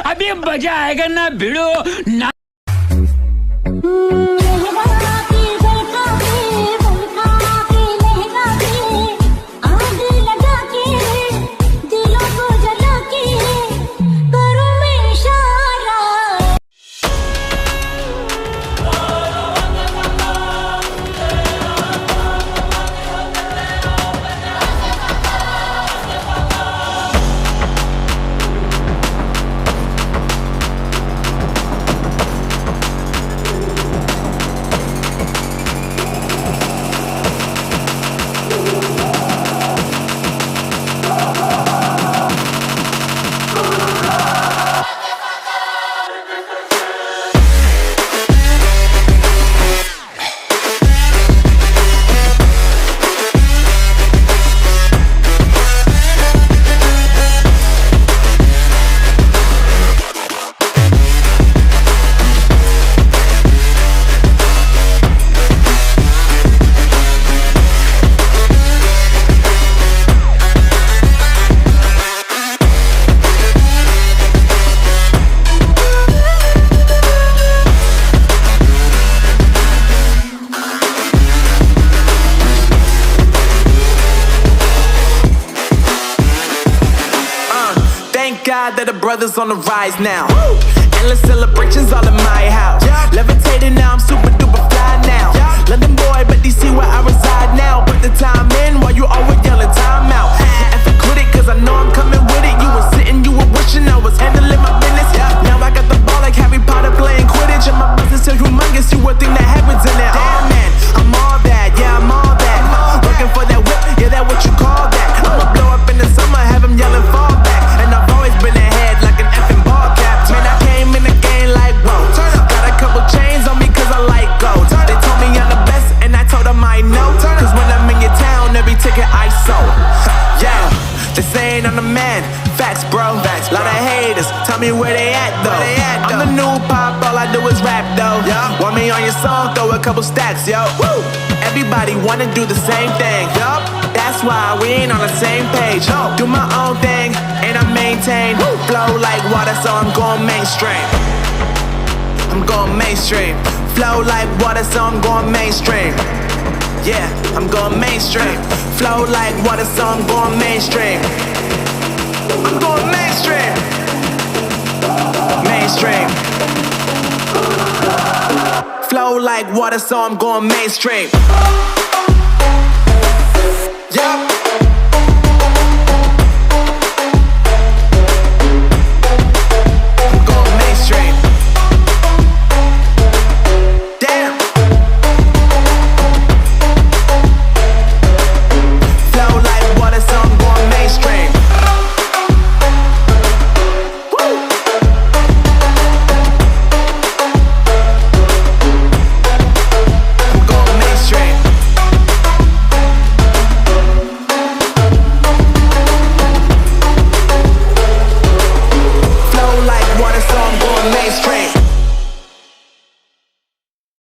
अभी मजा आएगा ना भिड़ो ना। God that the brothers on the rise now. Endless celebrations all in my house. Levitating now, I'm super duper fly now. London boy, but DC where I reside now. Put the time in while you always yelling time out. And for quit it, cause I know I'm coming with it. You were sitting, you were wishing I was handling my business. Now I got the ball like Harry Potter playing Quidditch. And my business is humongous, you would think that happens in it. Damn man, I'm all that, yeah I'm all that. Looking for that whip, yeah that what you call that. I'ma blow up in the summer, have him yelling fall back. And I've always been ahead like an effing ball cap. Man, I came in the game like whoa. Got a couple chains on me cause I like gold. They told me I'm the best and I told them I know. Cause when I'm in your town, every ticket I sold. Yeah, they saying I'm the man. Facts bro, lot of haters, tell me where they at though. I'm the new pop, all I do is rap though. Want me on your song, throw a couple stacks, yo. Everybody wanna do the same thing, that's why we ain't on the same page. Do my own thing, and I maintain. Flow like water, so I'm going mainstream. I'm going mainstream. Flow like water, so I'm going mainstream. Yeah, I'm going mainstream. Flow like water, so I'm going mainstream. I'm going mainstream. Mainstream. Flow like water, so I'm going mainstream. Yeah.